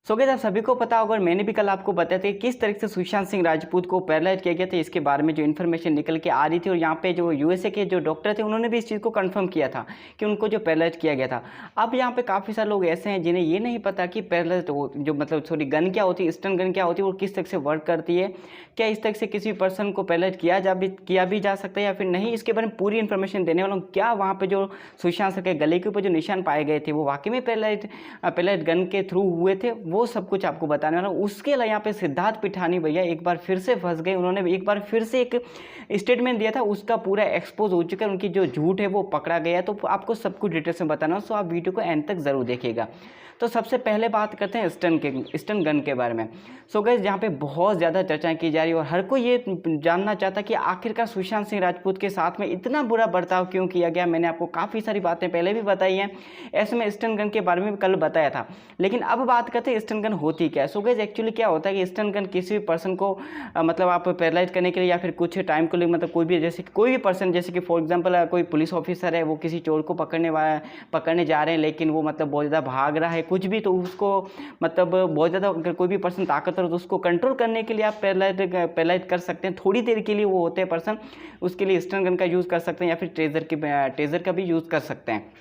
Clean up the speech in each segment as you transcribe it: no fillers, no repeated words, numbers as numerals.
So guys, आप सभी को पता होगा और मैंने भी कल आपको बताया था कि किस तरीके से सुशांत सिंह राजपूत को पैरालाइज किया गया था। इसके बारे में जो इन्फॉर्मेशन निकल के आ रही थी और यहाँ पे जो यूएसए के जो डॉक्टर थे उन्होंने भी इस चीज़ को कंफर्म किया था कि उनको जो पैरालाइज किया गया था। अब यहाँ पे काफ़ी सारे लोग ऐसे हैं जिन्हें ये नहीं पता कि पैरालाइज जो मतलब सॉरी गन क्या होती है, स्टन गन क्या होती है और किस तरह से वर्क करती है। क्या इस तरह से किसी पर्सन को पैरालाइज किया भी जा सकता है या फिर नहीं, इसके बारे में पूरी इन्फॉर्मेशन देने वाला हूँ। क्या वहाँ पे जो सुशांत सिंह के गले के ऊपर जो निशान पाए गए थे वो वाकई में पैरालाइज गन के थ्रू हुए थे, वो सब कुछ आपको बताने वाला हूं। उसके अलावा यहाँ पे सिद्धार्थ पिठानी भैया एक बार फिर से फंस गए। उन्होंने एक बार फिर से एक स्टेटमेंट दिया था, उसका पूरा एक्सपोज हो चुका है, उनकी जो झूठ है वो पकड़ा गया। तो आपको सब कुछ डिटेल्स में बताना, सो आप वीडियो को एंड तक जरूर देखिएगा। तो सबसे पहले बात करते हैं स्टन गन के बारे में। सो गाइस, जहाँ पे बहुत ज़्यादा चर्चाएं की जा रही है और हर कोई ये जानना चाहता कि आखिरकार सुशांत सिंह राजपूत के साथ में इतना बुरा बर्ताव क्यों किया गया। मैंने आपको काफ़ी सारी बातें पहले भी बताई हैं, ऐसे में स्टन गन के बारे में भी कल बताया था। लेकिन अब बात करते हैं स्टन गन होती क्या है। सो गाइस, एक्चुअली क्या होता है कि स्टन गन किसी भी पर्सन को मतलब आप पैरालाइज करने के लिए या फिर कुछ टाइम के लिए, मतलब कोई भी पर्सन, जैसे कि फॉर एग्जाम्पल कोई पुलिस ऑफिसर है, वो किसी चोर को पकड़ने जा रहे हैं, लेकिन वो मतलब बहुत ज़्यादा भाग रहा है कुछ भी, तो उसको मतलब बहुत ज़्यादा अगर कोई भी पर्सन ताकतवर हो तो उसको कंट्रोल करने के लिए आप पैरालाइज कर सकते हैं। थोड़ी देर के लिए वो होते हैं पर्सन, उसके लिए स्टन गन का यूज़ कर सकते हैं या फिर टेजर का भी यूज़ कर सकते हैं।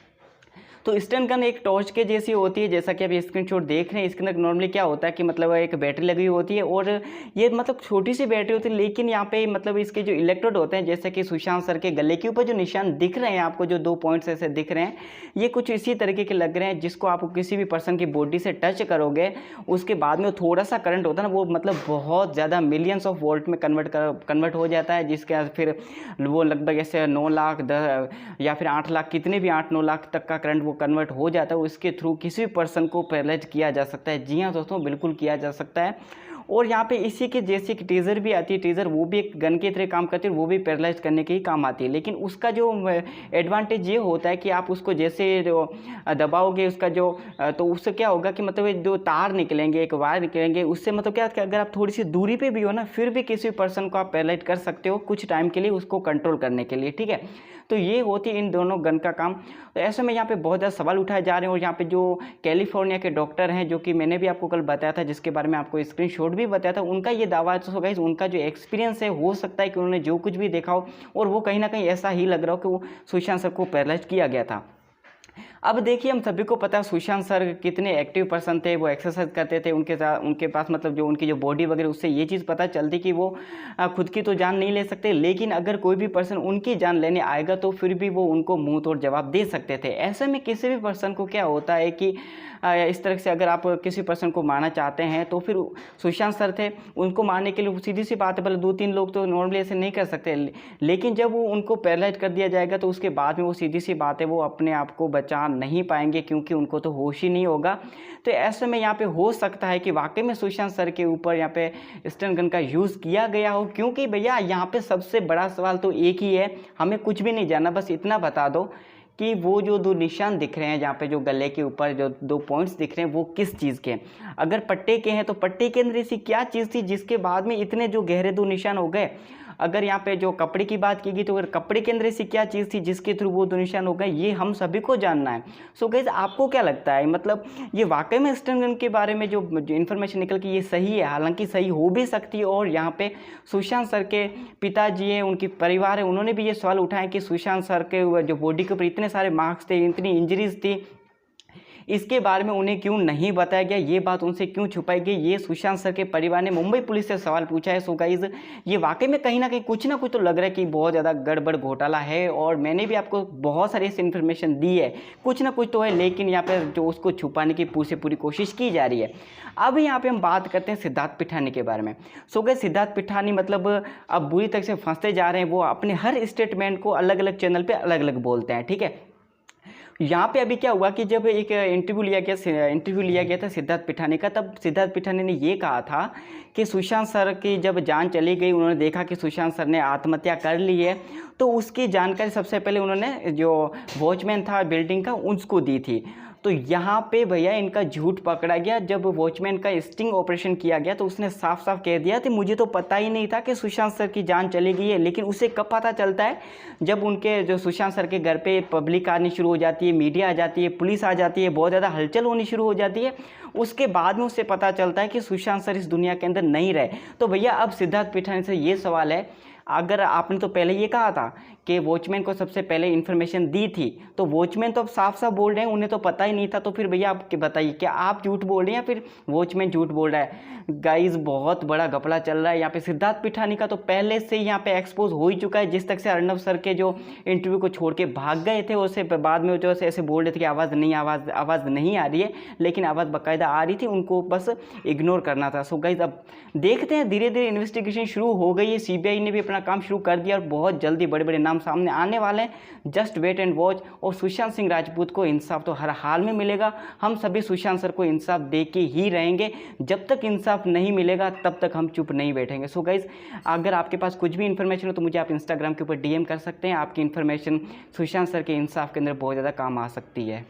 तो स्टन गन एक टॉर्च के जैसी होती है, जैसा कि आप स्क्रीनशॉट देख रहे हैं। इसके अंदर नॉर्मली क्या होता है कि मतलब एक बैटरी लगी हुई होती है और ये मतलब छोटी सी बैटरी होती है, लेकिन यहाँ पे मतलब इसके जो इलेक्ट्रोड होते हैं, जैसे कि सुशांत सर के गले के ऊपर जो निशान दिख रहे हैं आपको, जो 2 पॉइंट्स ऐसे दिख रहे हैं, ये कुछ इसी तरीके के लग रहे हैं, जिसको आप किसी भी पर्सन की बॉडी से टच करोगे उसके बाद में थोड़ा सा करंट होता है ना, वो मतलब बहुत ज़्यादा मिलियंस ऑफ वोल्ट में कन्वर्ट हो जाता है, जिसके फिर वो लगभग ऐसे 9 लाख 10 या फिर 8 लाख, कितने भी 8-9 लाख तक का करंट वो कन्वर्ट हो जाता है। उसके थ्रू किसी भी पर्सन को पैरालाइज किया जा सकता है। जी हाँ दोस्तों, बिल्कुल किया जा सकता है। और यहाँ पे इसी के जैसे कि टेज़र भी आती है, टेज़र वो भी एक गन की तरह काम करती है, वो भी पैरालाइज करने के ही काम आती है। लेकिन उसका जो एडवांटेज ये होता है कि आप उसको जैसे दबाओगे उसका जो तो उससे क्या होगा कि मतलब जो तार निकलेंगे, एक वायर निकलेंगे, उससे मतलब क्या अगर आप थोड़ी सी दूरी पे भी हो ना, फिर भी किसी पर्सन को आप पैरालाइज कर सकते हो कुछ टाइम के लिए, उसको कंट्रोल करने के लिए। ठीक है, तो ये होती है इन दोनों गन का काम। तो ऐसे में यहाँ पे बहुत ज़्यादा सवाल उठाए जा रहे हैं और यहाँ पे जो कैलिफोर्निया के डॉक्टर हैं, जो कि मैंने भी आपको कल बताया था, जिसके बारे में आपको स्क्रीनशॉट भी बताया था, उनका ये दावा है। तो गाइस, उनका जो एक्सपीरियंस है, हो सकता है कि उन्होंने जो कुछ भी देखा हो और वो कहीं ना कहीं ऐसा ही लग रहा हो कि वो सुशांत सर को पैरालाइज किया गया था। अब देखिए, हम सभी को पता है सुशांत सर कितने एक्टिव पर्सन थे, वो एक्सरसाइज करते थे, उनके पास मतलब जो उनकी जो बॉडी वगैरह, उससे ये चीज़ पता चलती कि वो खुद की तो जान नहीं ले सकते, लेकिन अगर कोई भी पर्सन उनकी जान लेने आएगा तो फिर भी वो उनको मुंह तोड़ जवाब दे सकते थे। ऐसे में किसी भी पर्सन को क्या होता है कि इस तरह से अगर आप किसी पर्सन को मारना चाहते हैं तो फिर सुशांत सर थे, उनको मारने के लिए सीधी सी बात है, भले 2-3 लोग तो नॉर्मली ऐसे नहीं कर सकते, लेकिन जब वो उनको पैरालाइज कर दिया जाएगा तो उसके बाद में वो सीधी सी बात है, वो अपने आप को बचा नहीं पाएंगे, क्योंकि उनको तो होश ही नहीं होगा। तो ऐसे में यहाँ पे हो सकता है कि वाकई में सुशांत सर के ऊपर यहाँ पे स्टन गन का यूज़ किया गया हो। क्योंकि भैया यहाँ पे सबसे बड़ा सवाल तो एक ही है, हमें कुछ भी नहीं जानना, बस इतना बता दो कि वो जो 2 निशान दिख रहे हैं, जहाँ पे जो गले के ऊपर जो 2 पॉइंट्स दिख रहे हैं, वो किस चीज़ के हैं। अगर पट्टे के हैं तो पट्टे के अंदर ऐसी क्या चीज़ थी जिसके बाद में इतने जो गहरे 2 निशान हो गए। अगर यहाँ पे जो कपड़े की बात की गई तो अगर कपड़े के अंदर ऐसी क्या चीज़ थी जिसके थ्रू वो 2 निशान हो गए, ये हम सभी को जानना है। सो गाइस, आपको क्या लगता है, मतलब ये वाकई में स्टन गन के बारे में जो इन्फॉर्मेशन निकल के ये सही है? हालांकि सही हो भी सकती है, और यहाँ पे सुशांत सर के पिताजी हैं, उनकी परिवार है, उन्होंने भी ये सवाल उठाया कि सुशांत सर के जो बॉडी के ऊपर इतने सारे मार्क्स थे, इतनी इंजरीज थी, इसके बारे में उन्हें क्यों नहीं बताया गया, ये बात उनसे क्यों छुपाई गई। ये सुशांत सर के परिवार ने मुंबई पुलिस से सवाल पूछा है। सो गाइस, ये वाकई में कहीं ना कुछ तो लग रहा है कि बहुत ज़्यादा गड़बड़ घोटाला है, और मैंने भी आपको बहुत सारी ऐसी इन्फॉर्मेशन दी है, कुछ ना कुछ तो है, लेकिन यहाँ पर जो उसको छुपाने की पूरी कोशिश की जा रही है। अब यहाँ पे हम बात करते हैं सिद्धार्थ पिठानी के बारे में। सो गाइस, सिद्धार्थ पिठानी मतलब अब बुरी तरह से फंसते जा रहे हैं। वो अपने हर स्टेटमेंट को अलग अलग चैनल पर अलग अलग बोलते हैं। ठीक है, यहाँ पे अभी क्या हुआ कि जब एक इंटरव्यू लिया गया था सिद्धार्थ पिठानी का, तब सिद्धार्थ पिठानी ने ये कहा था कि सुशांत सर की जब जान चली गई, उन्होंने देखा कि सुशांत सर ने आत्महत्या कर ली है, तो उसकी जानकारी सबसे पहले उन्होंने जो वॉचमैन था बिल्डिंग का, उसको दी थी। तो तो यहाँ पे भैया इनका झूठ पकड़ा गया। जब वॉचमैन का स्टिंग ऑपरेशन किया गया तो उसने साफ साफ कह दिया कि मुझे तो पता ही नहीं था कि सुशांत सर की जान चली गई है। लेकिन उसे कब पता चलता है, जब उनके जो सुशांत सर के घर पे पब्लिक आनी शुरू हो जाती है, मीडिया आ जाती है, पुलिस आ जाती है, बहुत ज़्यादा हलचल होनी शुरू हो जाती है। उसके बाद में उसे पता चलता है कि सुशांत सर इस दुनिया के अंदर नहीं रहे। तो भैया अब सिद्धार्थ पिठानी से ये सवाल है, अगर आपने तो पहले ये कहा था कि वॉचमैन को सबसे पहले इन्फॉर्मेशन दी थी, तो वॉचमैन तो अब साफ साफ बोल रहे हैं उन्हें तो पता ही नहीं था। तो फिर भैया आप बताइए, क्या आप झूठ बोल रहे हैं या फिर वॉचमैन झूठ बोल रहा है? गाइस बहुत बड़ा घपला चल रहा है यहाँ पे। सिद्धार्थ पिठानी का तो पहले से ही यहाँ पे एक्सपोज हो ही चुका है। जिस तक से अर्नब सर के जो इंटरव्यू को छोड़ के भाग गए थे, उससे बाद में जो ऐसे बोल रहे थे कि आवाज़ नहीं आ रही है, लेकिन आवाज़ बाकायदा आ रही थी, उनको बस इग्नोर करना था। सो गाइस अब देखते हैं, धीरे धीरे इन्वेस्टिगेशन शुरू हो गई है, सीबीआई ने भी अपना काम शुरू कर दिया और बहुत जल्दी बड़े बड़े नाम सामने आने वाले हैं। Just wait and watch. और सुशांत सिंह राजपूत को इंसाफ तो हर हाल में मिलेगा। हम सभी सुशांत सर को इंसाफ दे के ही रहेंगे। जब तक इंसाफ नहीं मिलेगा तब तक हम चुप नहीं बैठेंगे। सो गाइज अगर आपके पास कुछ भी इन्फॉर्मेशन हो तो मुझे आप इंस्टाग्राम के ऊपर डीएम कर सकते हैं। आपकी इन्फॉर्मेशन सुशांत सर के इंसाफ के अंदर बहुत ज़्यादा काम आ सकती है।